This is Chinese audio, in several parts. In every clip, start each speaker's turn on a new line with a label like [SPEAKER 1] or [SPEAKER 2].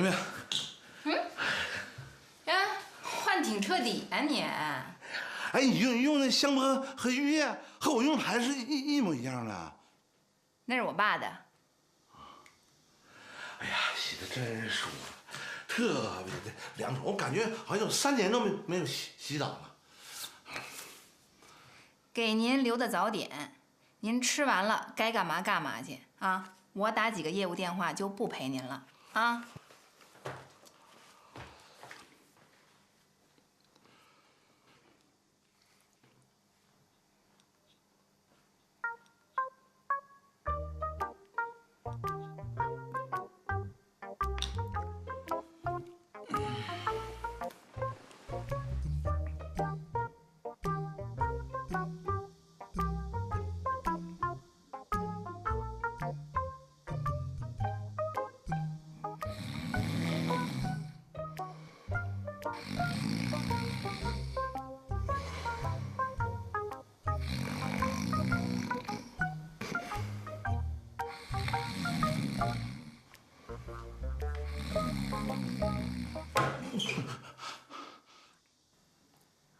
[SPEAKER 1] 明明，
[SPEAKER 2] 呀，换挺彻底啊你！
[SPEAKER 1] 哎，你用那香波和浴液和我用的还是一模一样的。
[SPEAKER 2] 那是我爸的。
[SPEAKER 1] 哎呀，洗的真舒服，特别的凉爽，我感觉好像有3年都没有洗澡了。
[SPEAKER 2] 给您留的早点，您吃完了该干嘛干嘛去啊！我打几个业务电话就不陪您了啊！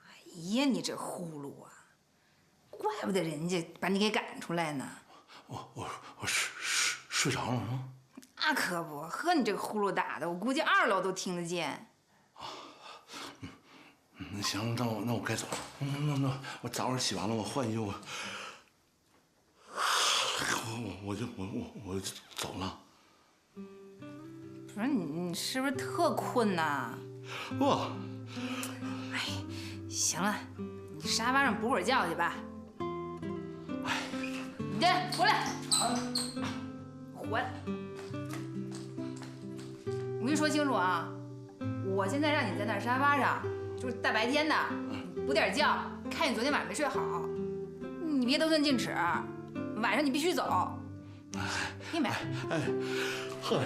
[SPEAKER 2] 哎呀，你这呼噜啊！怪不得人家把你给赶出来呢。
[SPEAKER 1] 我睡着了吗？
[SPEAKER 2] 那可不，呵，你这个呼噜打的，我估计2楼都听得见。
[SPEAKER 1] 那行，那我该走了。那我早点洗完了，我换衣服，我就走了。
[SPEAKER 2] 不是你是不是特困呐？
[SPEAKER 1] 不，
[SPEAKER 2] 哎，行了，你沙发上补会儿觉去吧。
[SPEAKER 1] 哎，
[SPEAKER 2] 你这回来，回来！我跟你说清楚啊，我现在让你在那沙发上，就是大白天的，补点觉，看你昨天晚上没睡好，你别得寸进尺，晚上你必须走，听没？
[SPEAKER 1] 哎，呵。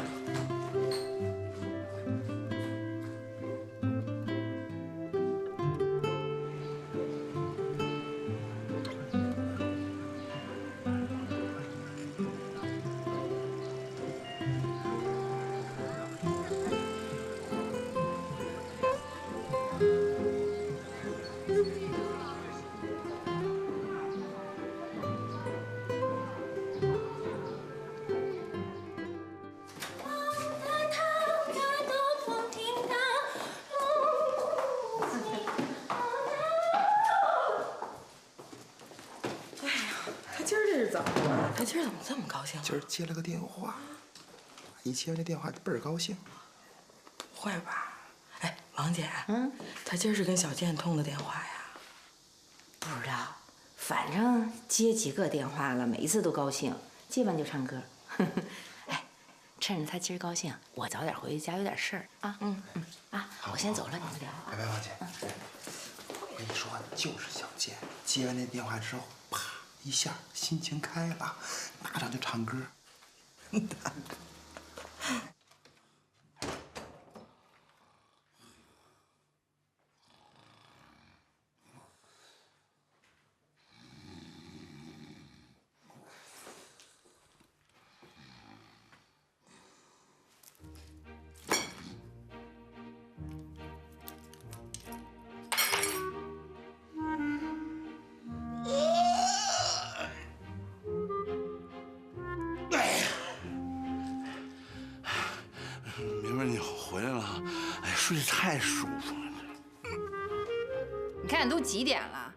[SPEAKER 3] 他今儿怎么这么高兴？
[SPEAKER 4] 今儿接了个电话，一接完这电话倍儿高兴。
[SPEAKER 3] 不会吧？哎，王姐，他今儿是跟小健通的电话呀？
[SPEAKER 5] 不知道，反正接几个电话了，每一次都高兴，接完就唱歌。哎，趁着他今儿高兴，我早点回去家，有点事儿啊。我先走了，你们聊啊。
[SPEAKER 4] 拜拜，王姐。我跟你说，就是小健接完那电话之后，啪一下心情开了，马上就唱歌。睡得太舒服了。
[SPEAKER 2] 你看都几点了？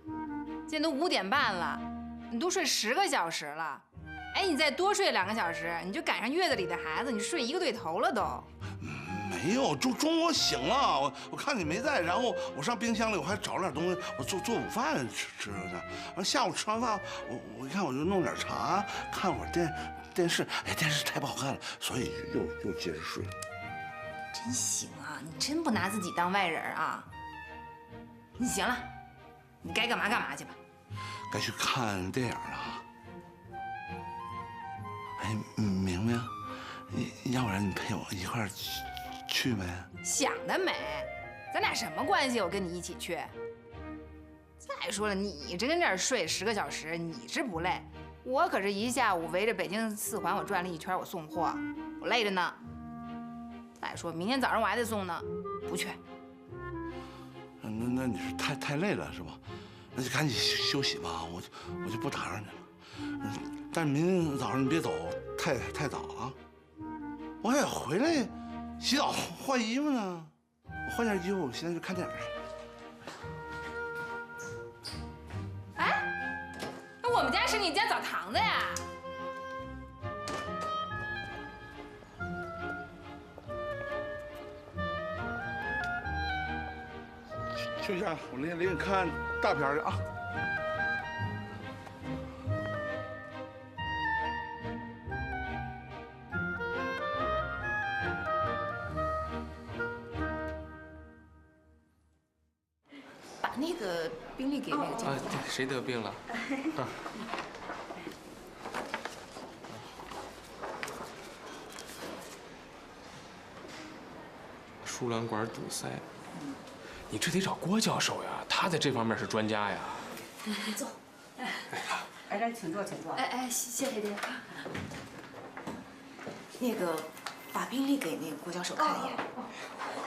[SPEAKER 2] 现在都5点半了，你都睡10个小时了。哎，你再多睡2个小时，你就赶上月子里的孩子，你睡1个对头了都。
[SPEAKER 1] 没有，中午我醒了，我看你没在，然后我上冰箱里我还找了点东西，我做午饭吃的。完下午吃完饭，我一看我就弄点茶，看会儿电视。哎，电视太不好看了，所以又接着睡。
[SPEAKER 2] 真行啊，你真不拿自己当外人啊！你行了，你该干嘛干嘛去吧。
[SPEAKER 1] 该去看电影了。哎，明明，要不然你陪我一块儿去呗？
[SPEAKER 2] 想得美，咱俩什么关系？我跟你一起去。再说了，你这跟这儿睡10个小时，你是不累，我可是一下午围着北京4环我转了一圈，我送货，我累着呢。哎，说明天早上我还得送呢，不去。
[SPEAKER 1] 那你是太累了是吧？那就赶紧休息吧，我就不打扰你了。但明天早上你别走太早啊，我也回来洗澡换衣服呢。我换件衣服，我现在去看电影去。
[SPEAKER 2] 哎，那我们家是你家澡堂子呀？
[SPEAKER 1] 去一下，我领你看大片去啊。
[SPEAKER 2] 把那个宾利给那个
[SPEAKER 6] 啊，对，谁得病了？输卵管堵塞，你这得找郭教授呀，他在这方面是专家呀。
[SPEAKER 5] 坐。
[SPEAKER 3] 哎，来，请坐，请坐。
[SPEAKER 5] 哎，谢谢爹。那个，把病历给那个郭教授看一眼。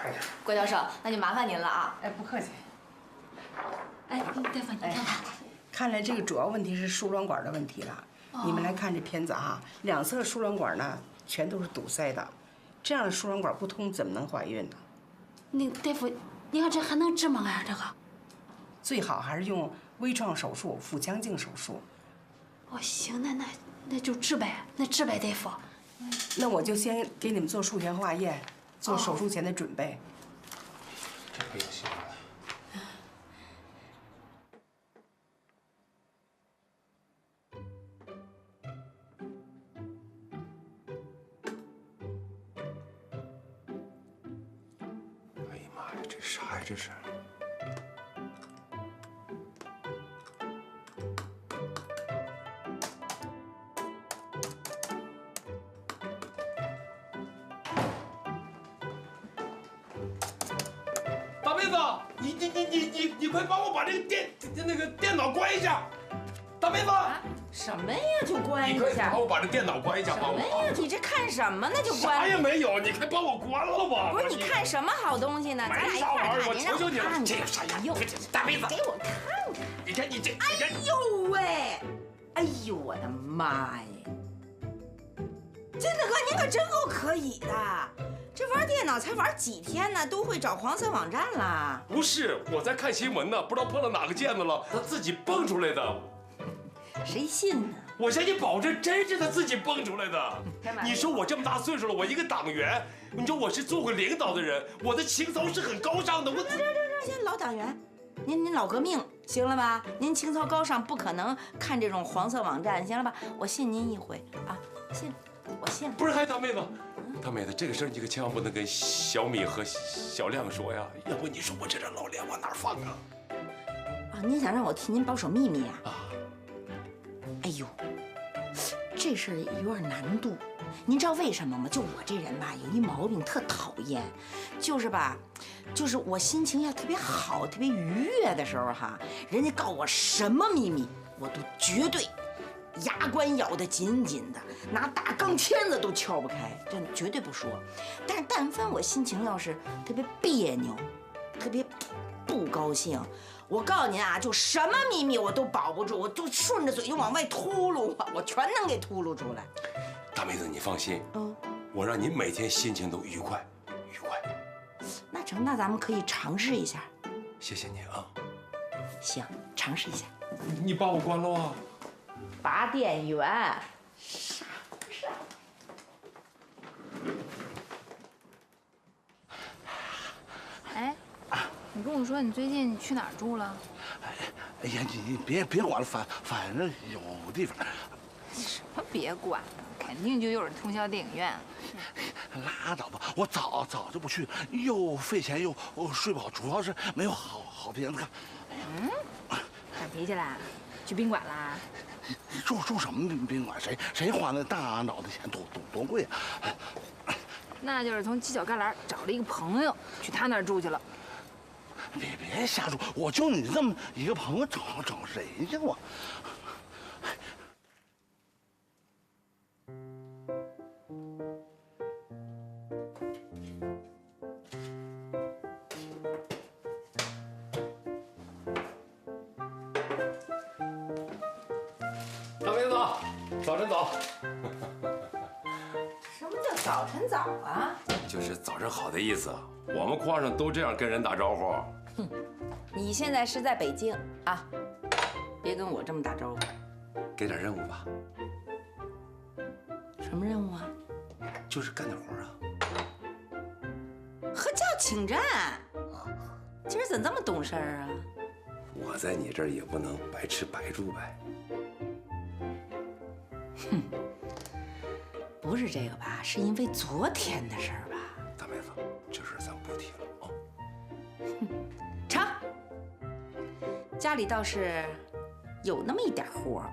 [SPEAKER 4] 快点。
[SPEAKER 5] 郭教授，那就麻烦您了啊。
[SPEAKER 3] 哎，不客气。
[SPEAKER 5] 哎，大夫，你看看。
[SPEAKER 3] 看来这个主要问题是输卵管的问题了。你们来看这片子哈，两侧输卵管呢全都是堵塞的，这样的输卵管不通怎么能怀孕呢？
[SPEAKER 5] 那个大夫，你看这还能治吗？呀，这个？
[SPEAKER 3] 最好还是用微创手术、腹腔镜手术。
[SPEAKER 5] 哦，行，那就治呗，那治呗，大夫。
[SPEAKER 3] 那我就先给你们做术前化验，做手术前的准备。
[SPEAKER 4] 这可有希望了。哎呀妈呀，这啥呀？这是？
[SPEAKER 6] 大妹子，你快帮我把这个电脑关一下。大妹子，
[SPEAKER 5] 什么呀？就关
[SPEAKER 6] 你快帮我把这电脑关一下，帮我。
[SPEAKER 5] 什么呀？你这看什么呢？就关。
[SPEAKER 6] 啥也没有，你快帮我关了吧。
[SPEAKER 5] 不是你看什么好东西呢？咱俩一块儿看，
[SPEAKER 6] 我求求你了，这有啥呀？大妹子，
[SPEAKER 5] 给我看看。
[SPEAKER 6] 你看你这，
[SPEAKER 5] 哎呦喂！哎呦我的妈呀！真的哥，您可真够可以的。这玩电脑才玩几天呢，都会找黄色网站了。
[SPEAKER 6] 不是，我在看新闻呢，不知道碰到哪个键子了，他自己蹦出来的。
[SPEAKER 5] 谁信呢？
[SPEAKER 6] 我向你保证，真是他自己蹦出来的。你说我这么大岁数了，我一个党员，你说我是做过领导的人，我的情操是很高尚的。我
[SPEAKER 5] 这老党员，您老革命行了吧？您情操高尚，不可能看这种黄色网站，行了吧？我信您一回啊，信，我信。
[SPEAKER 6] 不是，还大妹子，大妹子，这个事儿你可千万不能跟小米和小亮说呀，要不你说我这张老脸往哪儿放啊？
[SPEAKER 5] 啊，您想让我替您保守秘密啊？
[SPEAKER 6] 啊，
[SPEAKER 5] 哎呦，这事儿有点难度。您知道为什么吗？就我这人吧，有一毛病特讨厌，就是吧，就是我心情要特别好、特别愉悦的时候哈，人家告我什么秘密，我都绝对牙关咬得紧紧的，拿大钢钎子都撬不开，真的绝对不说。但是但凡我心情要是特别别扭、特别不高兴，我告诉您啊，就什么秘密我都保不住，我就顺着嘴就往外秃噜，我全能给秃噜出来。
[SPEAKER 6] 大妹子，你放心，我让你每天心情都愉快，愉快。
[SPEAKER 5] 那成，那咱们可以尝试一下。
[SPEAKER 6] 谢谢你啊。
[SPEAKER 5] 行，尝试一下。
[SPEAKER 6] 你把我关了啊？
[SPEAKER 5] 拔电源。傻不傻？
[SPEAKER 2] 哎，你跟我说你最近去哪儿住了？
[SPEAKER 1] 哎呀，你别管了，反正有地方。
[SPEAKER 2] 什么别管了，肯定就又是通宵电影院。
[SPEAKER 1] 拉倒吧，我早就不去了，又费钱又睡不好，主要是没有好片子看。
[SPEAKER 2] 干皮去啦？去宾馆啦？
[SPEAKER 1] 住什么宾馆？谁花那大脑袋钱多贵啊！
[SPEAKER 2] 那就是从犄角旮旯找了一个朋友，去他那儿住去了。
[SPEAKER 1] 别瞎说，我就你这么一个朋友，找谁去我？
[SPEAKER 6] 早晨早。
[SPEAKER 5] 什么叫早晨早啊？
[SPEAKER 6] 就是早晨好的意思。我们矿上都这样跟人打招呼。
[SPEAKER 5] 你现在是在北京啊，别跟我这么打招呼。
[SPEAKER 6] 给点任务吧。
[SPEAKER 5] 什么任务啊？
[SPEAKER 6] 就是干点活啊。
[SPEAKER 5] 何叫请战？今儿怎么这么懂事儿啊？
[SPEAKER 6] 我在你这儿也不能白吃白住呗。
[SPEAKER 5] 哼，不是这个吧？是因为昨天的事儿吧？
[SPEAKER 6] 大妹子，这事咱不提了啊。
[SPEAKER 5] 成，家里倒是有那么一点活儿。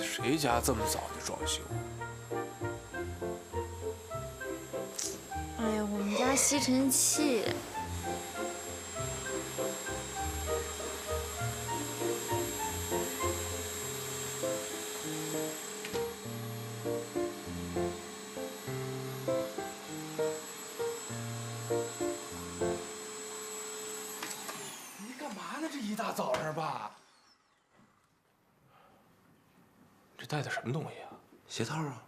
[SPEAKER 7] 谁家这么早就装修？
[SPEAKER 8] 哎呀，我们家吸尘器。
[SPEAKER 7] 你干嘛呢？这一大早上吧？这带的什么东西啊？
[SPEAKER 6] 鞋套啊。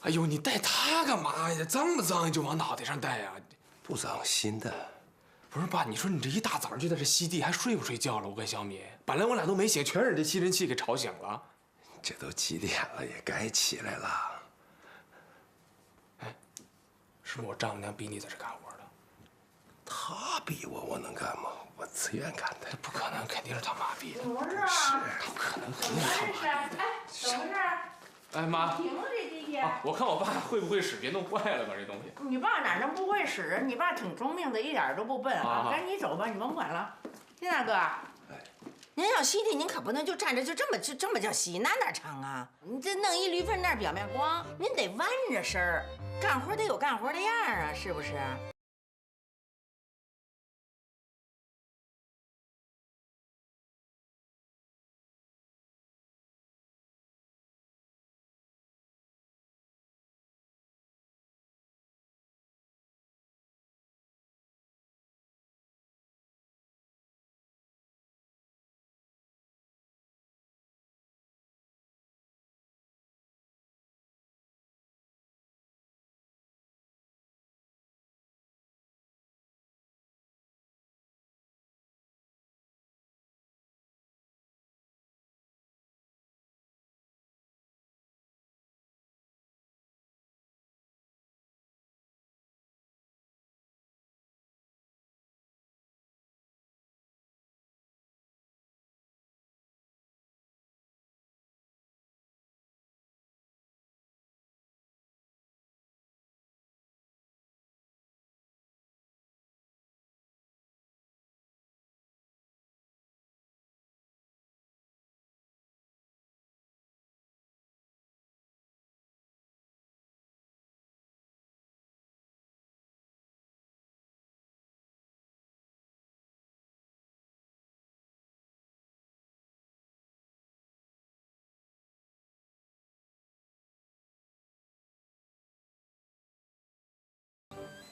[SPEAKER 7] 哎呦，你带它干嘛呀？脏不脏就往脑袋上戴呀？
[SPEAKER 6] 不脏，新的。
[SPEAKER 7] 不是爸，你说你这一大早上就在这吸地，还睡不睡觉了？我跟小米，本来我俩都没醒，全是这吸尘器给吵醒了。
[SPEAKER 6] 这都几点了，也该起来了。
[SPEAKER 7] 哎，是不是我丈母娘逼你在这干活的？
[SPEAKER 6] 他逼我，我能干吗？我自愿干的。
[SPEAKER 7] 不可能，肯定是他妈逼的。
[SPEAKER 5] 怎么回事啊？
[SPEAKER 7] 不可能，肯定是他妈逼的。
[SPEAKER 5] 哎，怎么回事？
[SPEAKER 7] 哎妈，
[SPEAKER 5] 停了这机器。
[SPEAKER 7] 我看我爸会不会使，别弄坏了吧这东西。
[SPEAKER 5] 你爸哪能不会使？你爸挺聪明的，一点都不笨啊！赶紧走吧，你甭管了。金大哥，您要吸地，您可不能就站着就这么叫吸，那哪成啊？你这弄一驴粪蛋表面光，您得弯着身儿，干活得有干活的样啊，是不是？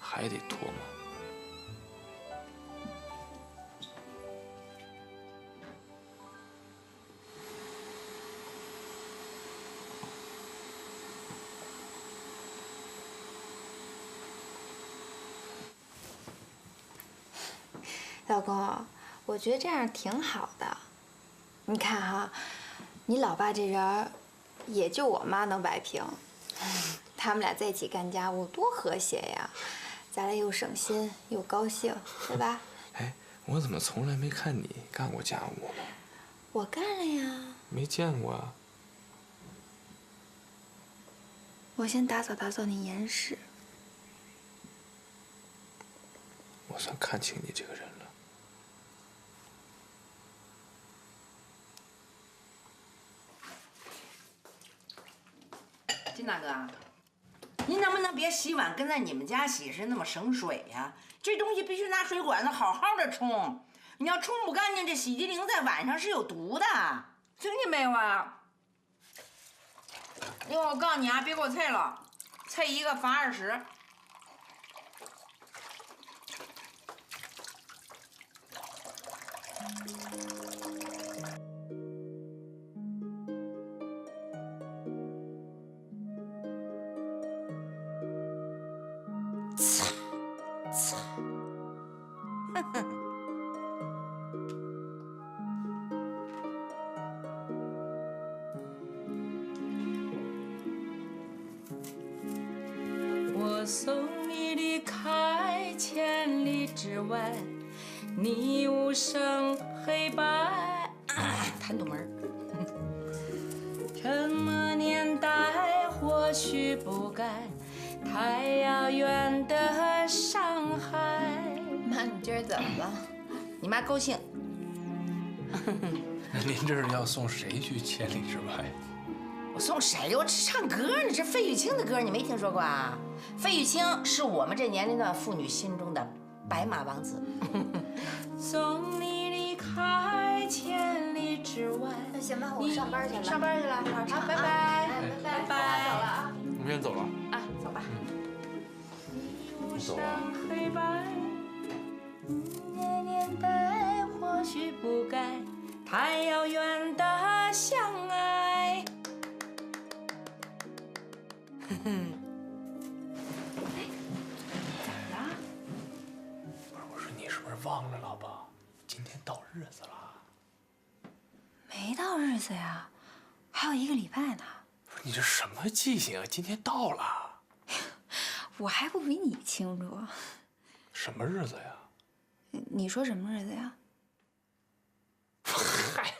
[SPEAKER 7] 还得脱吗？
[SPEAKER 8] 老公，我觉得这样挺好的。你看哈，你老爸这人儿，也就我妈能摆平。他们俩在一起干家务多和谐呀，咱俩又省心又高兴，对吧？
[SPEAKER 7] 哎，我怎么从来没看你干过家务呢？
[SPEAKER 8] 我干了呀。
[SPEAKER 7] 没见过啊。
[SPEAKER 8] 我先打扫打扫你严实。
[SPEAKER 7] 我算看清你这个人了。
[SPEAKER 5] 金大哥，您能不能别洗碗跟在你们家洗是那么省水呀？这东西必须拿水管子好好的冲，你要冲不干净，这洗涤灵在晚上是有毒的，听见没有啊？
[SPEAKER 3] 另外我告诉你啊，别给我菜了，菜一个罚20。
[SPEAKER 5] 我送你离开千里之外，你无声黑白。弹懂门儿。什么年代或许不该，太遥远的上海。
[SPEAKER 8] 妈，你这是怎么了？
[SPEAKER 5] 你妈高兴。
[SPEAKER 7] 那您这是要送谁去千里之外？
[SPEAKER 5] 我送谁？我唱歌呢，这费玉清的歌你没听说过啊？费玉清是我们这年龄段妇女心中的白马王子。送你离开千里之外。
[SPEAKER 8] 那行吧，我上班去了。
[SPEAKER 5] 上班去了，好，拜拜，拜拜，
[SPEAKER 8] 走了啊。
[SPEAKER 7] 我们先走了。
[SPEAKER 5] 啊，走吧。
[SPEAKER 7] 你走啊？
[SPEAKER 5] 黑白，那年代或许不该，太遥远的相爱。哼哼。
[SPEAKER 7] 不是，我说你是不是忘了，老婆？今天到日子了。
[SPEAKER 2] 没到日子呀，还有1个礼拜呢。
[SPEAKER 7] 不是你这什么记性啊？今天到了。
[SPEAKER 2] 我还不比你清楚。
[SPEAKER 7] 什么日子呀？
[SPEAKER 2] 你说什么日子呀？
[SPEAKER 7] 嗨，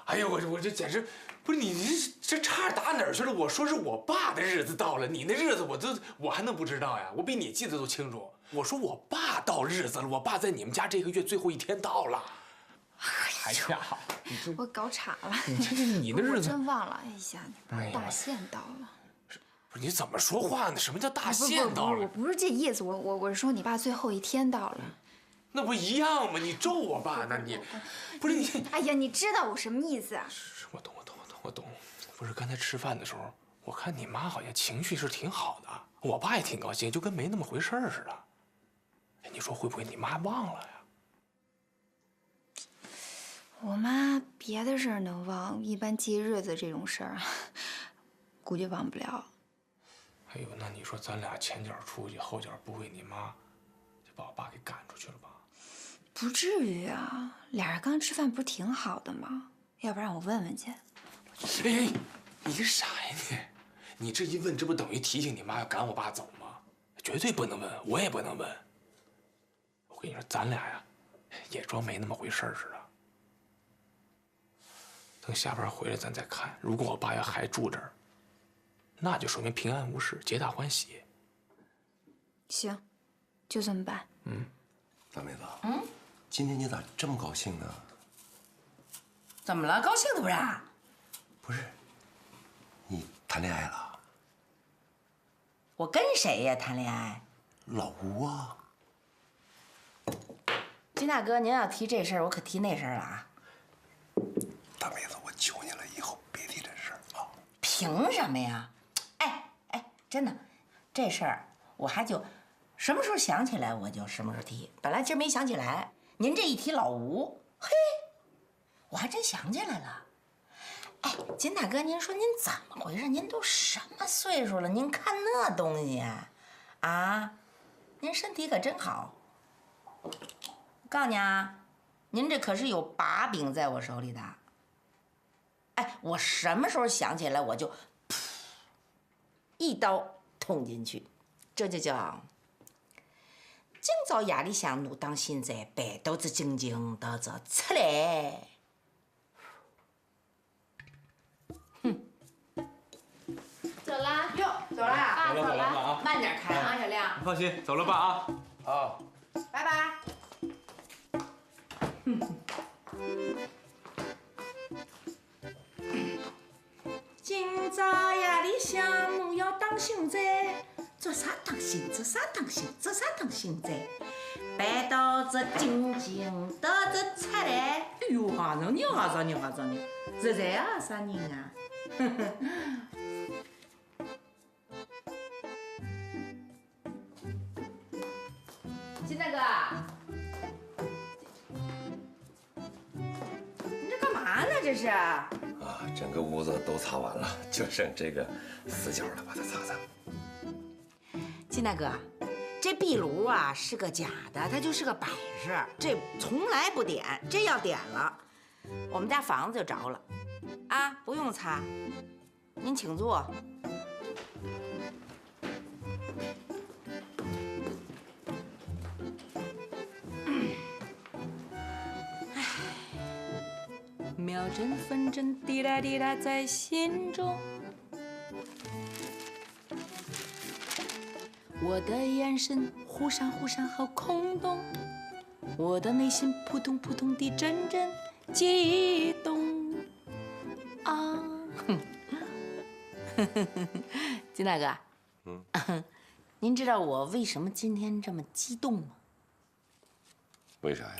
[SPEAKER 7] 哎呦，我这简直不是你这差点打哪儿去了？我说是我爸的日子到了，你那日子我还能不知道呀？我比你记得都清楚。我说我爸到日子了，我爸在你们家这个月最后一天到了。哎呀，
[SPEAKER 8] 我搞岔了。
[SPEAKER 7] 你的日子
[SPEAKER 8] 我真忘了。哎呀，大限到了。
[SPEAKER 7] 不是你怎么说话呢？什么叫大限到了？
[SPEAKER 8] 我不是这意思，我是说你爸最后一天到了。
[SPEAKER 7] 那不一样吗？你咒我爸呢？你不是你？
[SPEAKER 8] 哎呀，你知道我什么意思啊？
[SPEAKER 7] 我懂。不是刚才吃饭的时候，我看你妈好像情绪是挺好的，我爸也挺高兴，就跟没那么回事儿似的。哎，你说会不会你妈忘了呀？
[SPEAKER 8] 我妈别的事儿能忘，一般记日子这种事儿，估计忘不了。
[SPEAKER 7] 哎呦，那你说咱俩前脚出去，后脚不会你妈就把我爸给赶出去了吧？
[SPEAKER 8] 不至于啊，俩人刚吃饭不是挺好的吗？要不然我问问去。
[SPEAKER 7] 哎，你个啥呀你？你这一问，这不等于提醒你妈要赶我爸走吗？绝对不能问，我也不能问。我跟你说，咱俩呀，也装没那么回事儿似的。等下班回来咱再看。如果我爸要还住这儿，那就说明平安无事，皆大欢喜。
[SPEAKER 8] 行，就这么办。
[SPEAKER 9] 大妹子，今天你咋这么高兴呢？
[SPEAKER 5] 怎么了？高兴的不是？
[SPEAKER 9] 不是，你谈恋爱了？
[SPEAKER 5] 我跟谁呀谈恋爱？
[SPEAKER 9] 老吴啊。
[SPEAKER 5] 金大哥，您要提这事儿，我可提那事儿了啊。
[SPEAKER 9] 大妹子，我求你了，以后别提这事儿啊。
[SPEAKER 5] 凭什么呀？哎，真的，这事儿我还就什么时候想起来我就什么时候提。本来今儿没想起来，您这一提老吴，嘿，我还真想起来了。哎，金大哥，您说您怎么回事？您都什么岁数了？您看那东西啊？您身体可真好。我告诉你啊，您这可是有把柄在我手里的。哎，我什么时候想起来我就一刀捅进去，这就叫今朝夜里向怒当心在，白肚子静静的着出来。走啦，哟，走啦，
[SPEAKER 7] 走了啊，
[SPEAKER 5] 慢点开啊，小亮。
[SPEAKER 7] 你放心，走了吧啊。
[SPEAKER 9] 啊。
[SPEAKER 5] 拜拜。今朝夜里向侬要当心在，做啥当心，做啥当心，做啥当心在。白肚子静静的着出来。哎呦，哈着你，哈着你，哈着你，实在啊，啥人啊？大哥，你这干嘛呢？这是？
[SPEAKER 10] 啊，整个屋子都擦完了，就剩这个死角了，把它擦擦。
[SPEAKER 5] 金大哥，这壁炉啊是个假的，它就是个摆设，这从来不点，这要点了，我们家房子就着了。啊，不用擦，您请坐。秒针分针滴答滴答在心中，我的眼神忽闪忽闪好空洞，我的内心扑通扑通地阵阵悸动啊！金大哥，您知道我为什么今天这么激动吗？
[SPEAKER 10] 为啥呀？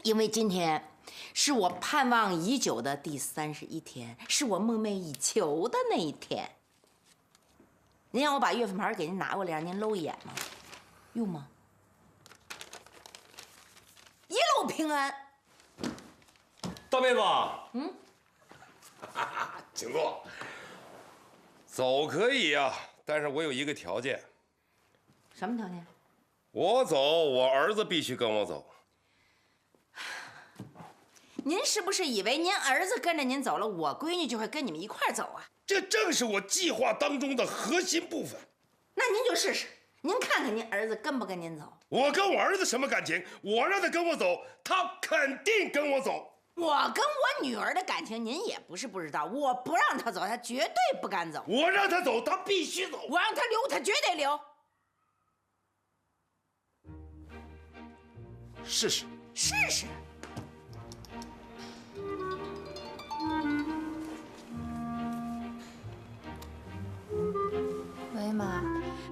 [SPEAKER 5] 因为今天是我盼望已久的第31天，是我梦寐以求的那一天。您让我把月份牌给您拿过来，让您搂一眼吗？用吗？一路平安。
[SPEAKER 6] 大妹子，请坐。
[SPEAKER 10] 走可以呀，但是我有一个条件。
[SPEAKER 5] 什么条件？
[SPEAKER 10] 我走，我儿子必须跟我走。
[SPEAKER 5] 您是不是以为您儿子跟着您走了，我闺女就会跟你们一块儿走啊？
[SPEAKER 10] 这正是我计划当中的核心部分。
[SPEAKER 5] 那您就试试，您看看您儿子跟不跟您走？
[SPEAKER 10] 我跟我儿子什么感情？我让他跟我走，他肯定跟我走。
[SPEAKER 5] 我跟我女儿的感情您也不是不知道，我不让他走，他绝对不敢走。
[SPEAKER 10] 我让他走，他必须走。
[SPEAKER 5] 我让他留，他绝对留。
[SPEAKER 10] 试试，
[SPEAKER 5] 试试。
[SPEAKER 8] 喂，妈。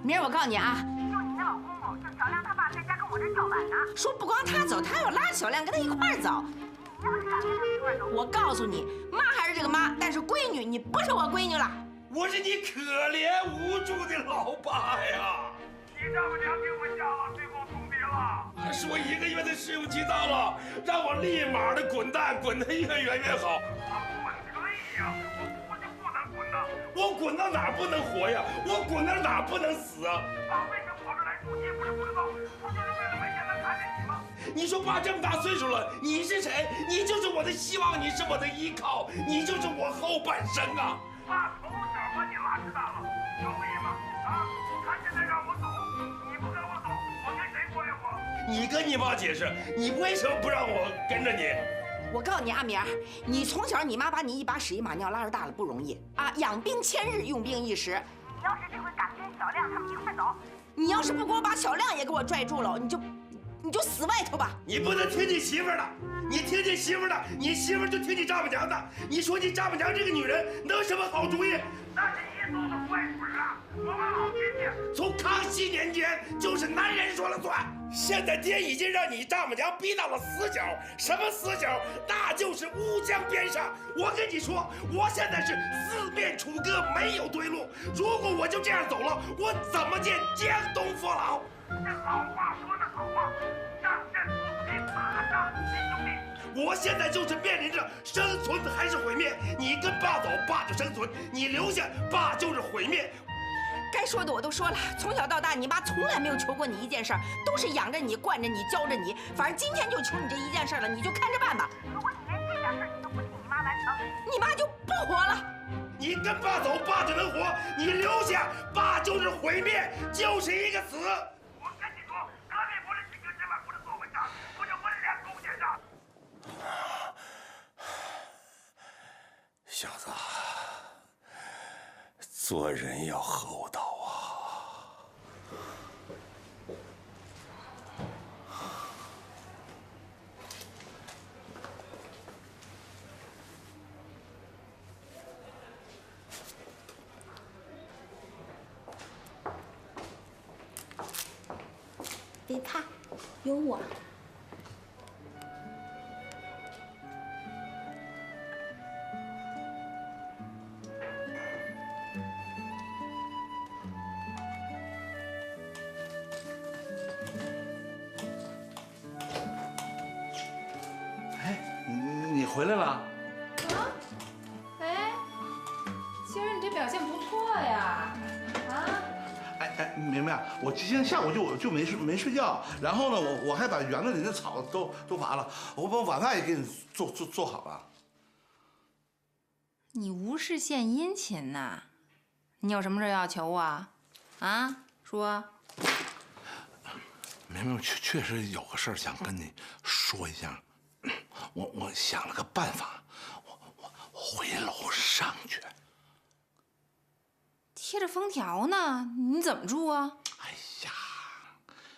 [SPEAKER 5] 明儿我告诉你啊，
[SPEAKER 11] 就你那老公公，就小亮他爸在家跟我这叫板呢。
[SPEAKER 5] 说不光他走，他要拉着小亮跟他一块儿走。
[SPEAKER 11] 你要是敢跟他一块走，
[SPEAKER 5] 我告诉你，妈还是这个妈，但是闺女你不是我闺女了。
[SPEAKER 10] 我是你可怜无助的老爸呀！
[SPEAKER 11] 你丈母娘给我下了最后通牒了，
[SPEAKER 10] 说1个月的试用期到了，让我立马的滚蛋，滚得越远越好。
[SPEAKER 11] 滚可以呀，我就不能滚呐。
[SPEAKER 10] 我滚到哪儿不能活呀？我滚到哪儿不能死啊？
[SPEAKER 11] 爸为什么跑这来住？你也不是不知道，不就是为了每天能看见你吗？
[SPEAKER 10] 你说爸这么大岁数了，你是谁？你就是我的希望，你是我的依靠，你就是我后半生啊！
[SPEAKER 11] 爸从小把你拉扯大了，可以吗？啊，他现在让我走，你不跟我走，我跟谁过呀我？
[SPEAKER 10] 你跟你妈解释，你为什么不让我跟着你？
[SPEAKER 5] 我告诉你阿明儿，你从小你妈把你一把屎一把尿拉扯大了不容易啊，养兵千日，用兵一时。
[SPEAKER 11] 你要是这回敢跟小亮他们一块走，
[SPEAKER 5] 你要是不给我把小亮也给我拽住了，你就死外头吧！
[SPEAKER 10] 你不能听你媳妇儿的，你听你媳妇儿的，你媳妇儿就听你丈母娘的。你说你丈母娘这个女人能什么好主意？
[SPEAKER 11] 那是一肚子坏水啊！我们老爹爹
[SPEAKER 10] 从康熙年间就是男人说了算，现在爹已经让你丈母娘逼到了死角。什么死角？那就是乌江边上。我跟你说，我现在是四面楚歌，没有对路。如果我就这样走了，我怎么见江东父老？
[SPEAKER 11] 这老话说得好啊，上阵不平马上亲兄弟。
[SPEAKER 10] 我现在就是面临着生存还是毁灭。你跟爸走，爸就生存；你留下，爸就是毁灭。
[SPEAKER 5] 该说的我都说了，从小到大，你妈从来没有求过你一件事儿，都是养着你、惯着你、教着你。反正今天就求你这一件事了，你就看着办吧。
[SPEAKER 11] 如果你连这点事你都不替你妈完成，
[SPEAKER 5] 你妈就不活了。
[SPEAKER 10] 你跟爸走，爸就能活；你留下，爸就是毁灭，就是一个死。
[SPEAKER 11] 我跟你说，隔壁不是几个千万不能做文章，我就问两公先生。
[SPEAKER 10] 小子，做人要厚道啊！
[SPEAKER 8] 别怕，有我。
[SPEAKER 1] 回来了？
[SPEAKER 2] 啊？哎，今儿你这表现不错呀！啊？
[SPEAKER 1] 哎，明明，我今天下午就没睡觉，然后呢，我还把园子里的草都拔了，我把晚饭也给你做好了。
[SPEAKER 2] 你无事献殷勤呐？你有什么事要求我？啊，说。
[SPEAKER 1] 明明，确实有个事儿想跟你说一下。我想了个办法，我回楼上去。
[SPEAKER 2] 贴着封条呢，你怎么住啊？
[SPEAKER 1] 哎呀，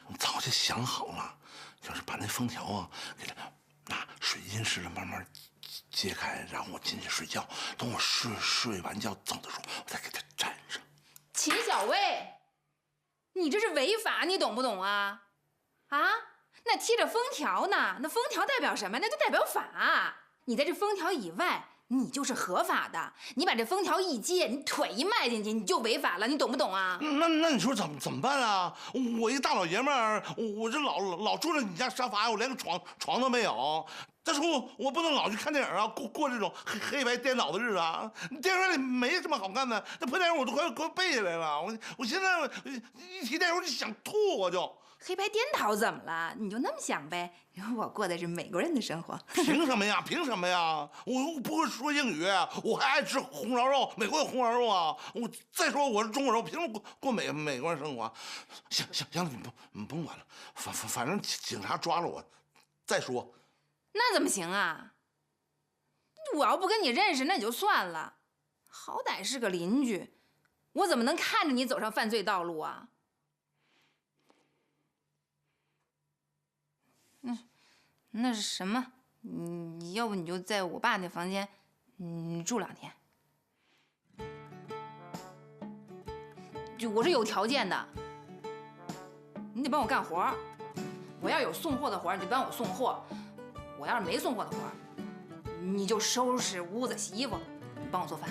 [SPEAKER 1] 我早就想好了，就是把那封条啊，给它拿水银似的慢慢揭开，然后我进去睡觉。等我睡完觉走的时候，我再给它粘上。
[SPEAKER 2] 秦小薇，你这是违法，你懂不懂啊？啊，那贴着封条呢？那封条代表什么？那就代表法。你在这封条以外，你就是合法的。你把这封条一揭，你腿一迈进去，你就违法了，你懂不懂啊？
[SPEAKER 1] 那你说怎么办啊？我一大老爷们儿，我这老住在你家沙发，我连个床都没有。但是我不能老去看电影啊，过这种黑白颠倒的日子啊。电影院里没什么好看的，那破电影我都快背下来了。我现在一提电影我就想吐，我就。
[SPEAKER 2] 黑白颠倒怎么了？你就那么想呗。我过的是美国人的生活。
[SPEAKER 1] 凭什么呀？凭什么呀？我又不会说英语，我还爱吃红烧肉，美国有红烧肉啊。再说我是中国人，我凭什么过美国人生活？行了，你甭管了，反正警察抓了我再说。
[SPEAKER 2] 那怎么行啊？我要不跟你认识，那也就算了，好歹是个邻居，我怎么能看着你走上犯罪道路啊？那是什么？你要不你就在我爸那房间，你住2天。就我是有条件的，你得帮我干活。我要有送货的活，你就帮我送货；我要是没送货的活，你就收拾屋子、洗衣服，你帮我做饭。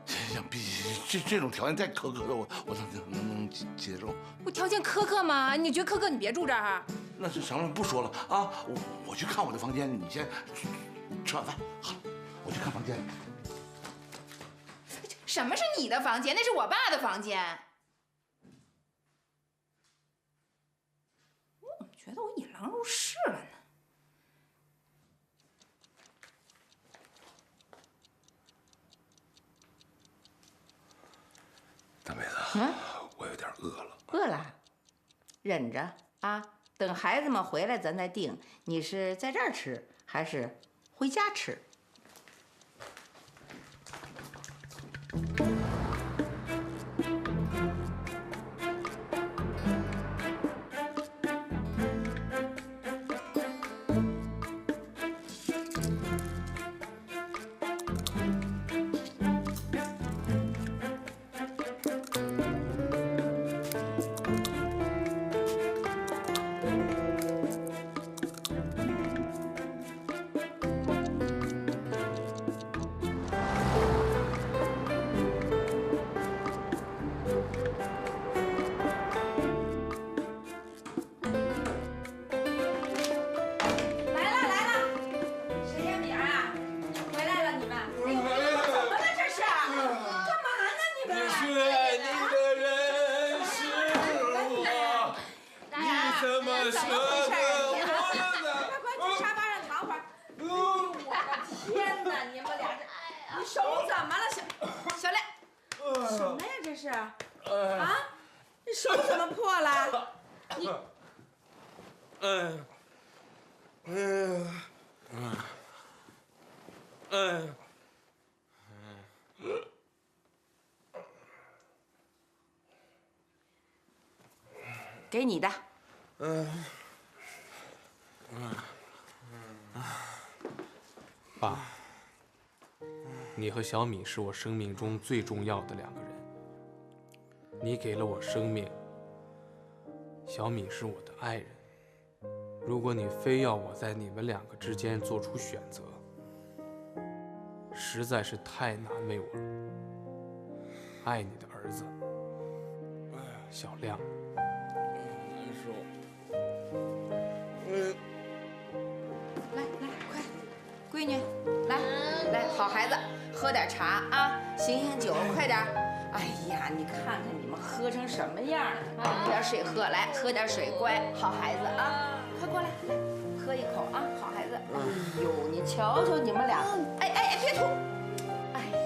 [SPEAKER 1] 行，必须这种条件太苛刻的，我能接受。
[SPEAKER 2] 我条件苛刻吗？你觉得苛刻，你别住这儿。
[SPEAKER 1] 那是什么？不说了啊！我去看我的房间，你先吃晚饭。好，我去看房间。
[SPEAKER 2] 什么是你的房间？那是我爸的房间。我怎么觉得我引狼入室了呢？
[SPEAKER 9] 大妹子，我有点饿了。
[SPEAKER 5] 饿了，忍着啊，等孩子们回来咱再定。你是在这儿吃还是回家吃？给你的。
[SPEAKER 7] 爸，你和小米是我生命中最重要的2个人。你给了我生命，小米是我的爱人。如果你非要我在你们2个之间做出选择，实在是太难为我了。爱你的儿子，小亮。
[SPEAKER 1] 难受。
[SPEAKER 5] 来，快，闺女。来，好孩子，喝点茶啊，醒醒酒，快点。哎呀，你看看你们喝成什么样了啊！有点水喝，来喝点水，乖，好孩子啊，快过来，来喝一口啊，好孩子。哎呦，你瞧瞧你们俩，哎哎哎，别吐！哎呀，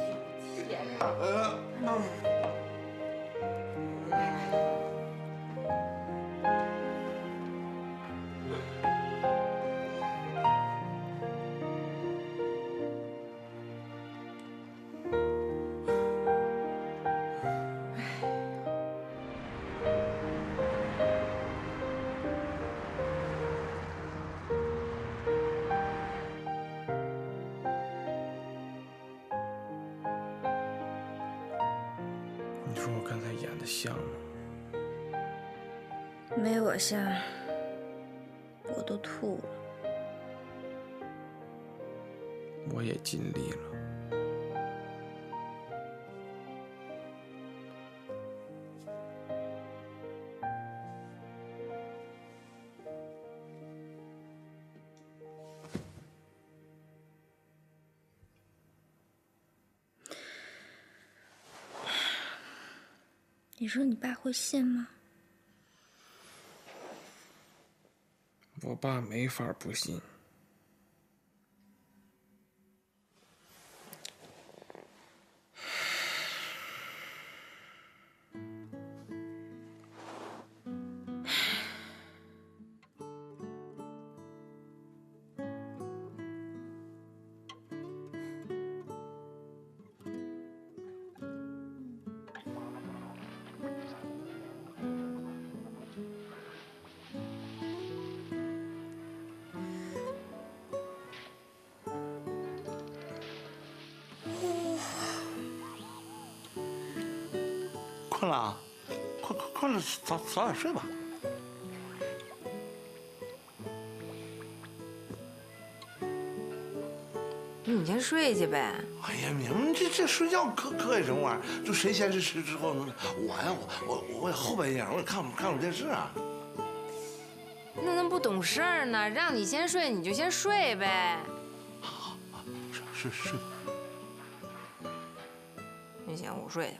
[SPEAKER 5] 天哪！
[SPEAKER 7] 你说我刚才演的像吗？
[SPEAKER 8] 没我像，我都吐了。
[SPEAKER 7] 我也尽力了。
[SPEAKER 8] 你说你爸会信吗？
[SPEAKER 7] 我爸没法不信。
[SPEAKER 1] 困了啊？困了，早点睡吧。
[SPEAKER 5] 你先睡去呗。
[SPEAKER 1] 哎呀，你们这睡觉可以什么玩意儿？就谁先吃之后，我呀，我也后半夜，我也看会电视啊。
[SPEAKER 2] 那不懂事儿呢，让你先睡你就先睡呗。
[SPEAKER 1] 好，睡。
[SPEAKER 2] 那行，我睡去。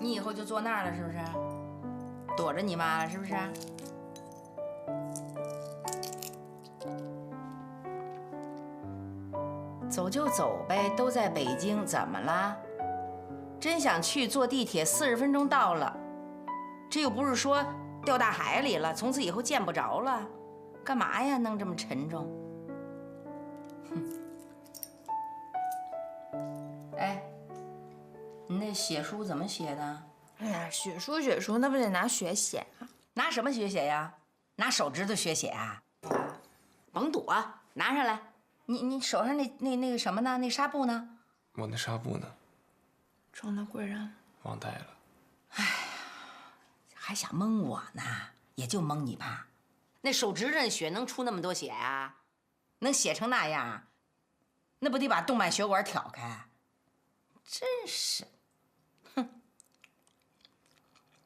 [SPEAKER 5] 你以后就坐那儿了，是不是？躲着你妈了，是不是？走就走呗，都在北京，怎么了？真想去，坐地铁40分钟到了。这又不是说掉大海里了，从此以后见不着了，干嘛呀？弄这么沉重？哼！哎，你那写书怎么写的？
[SPEAKER 8] 哎呀，血书，那不得拿血写啊？
[SPEAKER 5] 拿什么血写呀？拿手指头血写啊？甭躲，拿上来。你手上那个什么呢？那纱布呢？
[SPEAKER 7] 我那纱布呢？
[SPEAKER 8] 装到柜上，
[SPEAKER 7] 忘带了。
[SPEAKER 5] 哎呀，还想蒙我呢？也就蒙你爸。那手指头血能出那么多血啊？能写成那样？那不得把动脉血管挑开？真是，哼。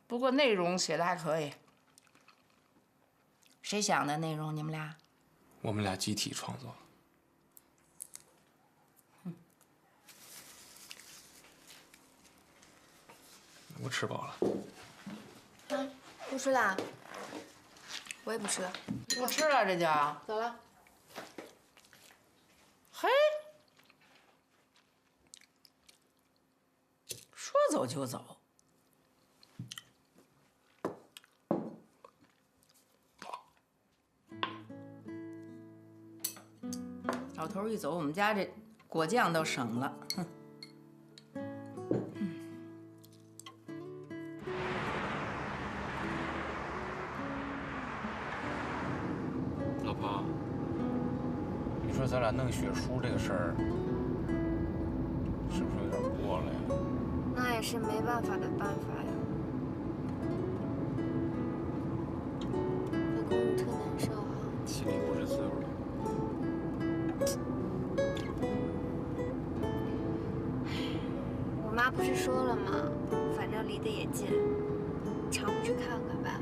[SPEAKER 5] 不过内容写的还可以。谁想的内容？你们俩？
[SPEAKER 7] 我们俩集体创作。我吃饱了。
[SPEAKER 8] 啊，不吃了？我也不吃了。
[SPEAKER 5] 不吃了，这就
[SPEAKER 8] 走了。
[SPEAKER 5] 嘿，说走就走。老头一走，我们家这果酱都省了。哼。
[SPEAKER 7] 老婆，你说咱俩弄血书这个事儿，是不是有点过了呀？
[SPEAKER 8] 那也是没办法的办法呀。老公，你特难受啊。
[SPEAKER 7] 心里不是滋味。
[SPEAKER 8] 我妈不是说了吗？反正离得也近，常不去看看吧。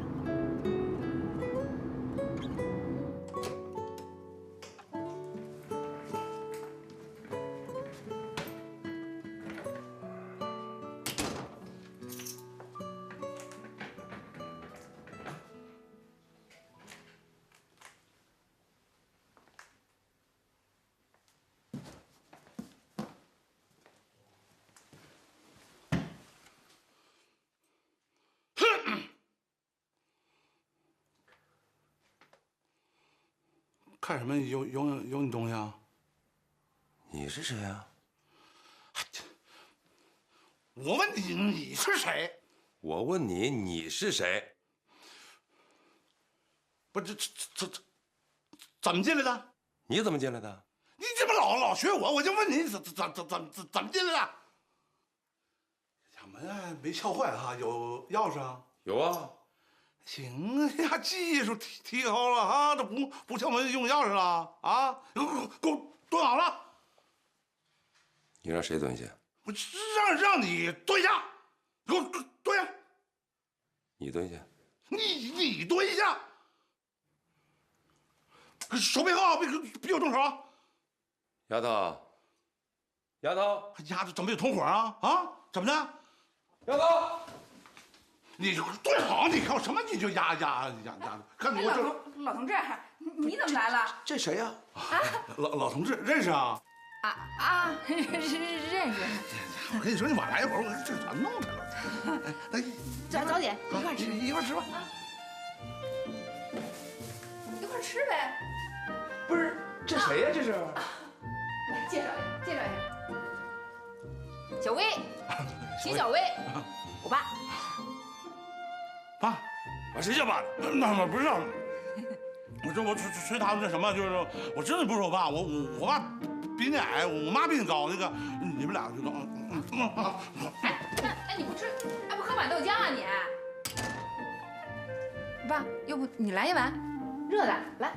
[SPEAKER 1] 看什么？有你东西啊？
[SPEAKER 9] 你是谁呀？
[SPEAKER 1] 我问你，你是谁？
[SPEAKER 9] 我问你，你是谁？
[SPEAKER 1] 不，这怎么进来的？
[SPEAKER 9] 你怎么进来的？
[SPEAKER 1] 你怎么老学我？我就问你怎么进来的？家门啊没撬坏哈，有钥匙啊？
[SPEAKER 9] 有啊。
[SPEAKER 1] 行呀，技术提高了啊，这不撬门用钥匙了啊！给我蹲好了。
[SPEAKER 9] 你让谁蹲下？
[SPEAKER 1] 我让你蹲下，给我蹲下。
[SPEAKER 9] 你蹲下。
[SPEAKER 1] 你蹲下。手别好，别有动手啊！
[SPEAKER 9] 丫头，丫头，
[SPEAKER 1] 丫头怎么有同伙啊？啊，怎么的？
[SPEAKER 9] 丫头。
[SPEAKER 1] 你蹲好，你看什么你就压，看我这
[SPEAKER 2] 老同志，你怎么来了？
[SPEAKER 9] 这谁呀？
[SPEAKER 1] 老同志认识啊？
[SPEAKER 2] 认识。
[SPEAKER 1] 我跟你说，你晚来一会儿，我这全弄开了。
[SPEAKER 2] 来，早点一块吃，
[SPEAKER 1] 一块吃吧。
[SPEAKER 2] 一块吃呗。
[SPEAKER 7] 不是，这谁呀？这是？
[SPEAKER 2] 来介绍一下，小薇，秦小薇，我爸。
[SPEAKER 1] 爸，
[SPEAKER 6] 谁叫爸的？
[SPEAKER 1] 那不是，我随他们那什么，就是我真的不是我爸，我爸比你矮，我妈比你高，那个你们俩就高。
[SPEAKER 2] 哎，你不吃，不喝碗豆浆啊你？爸，要不你来一碗，热的，来。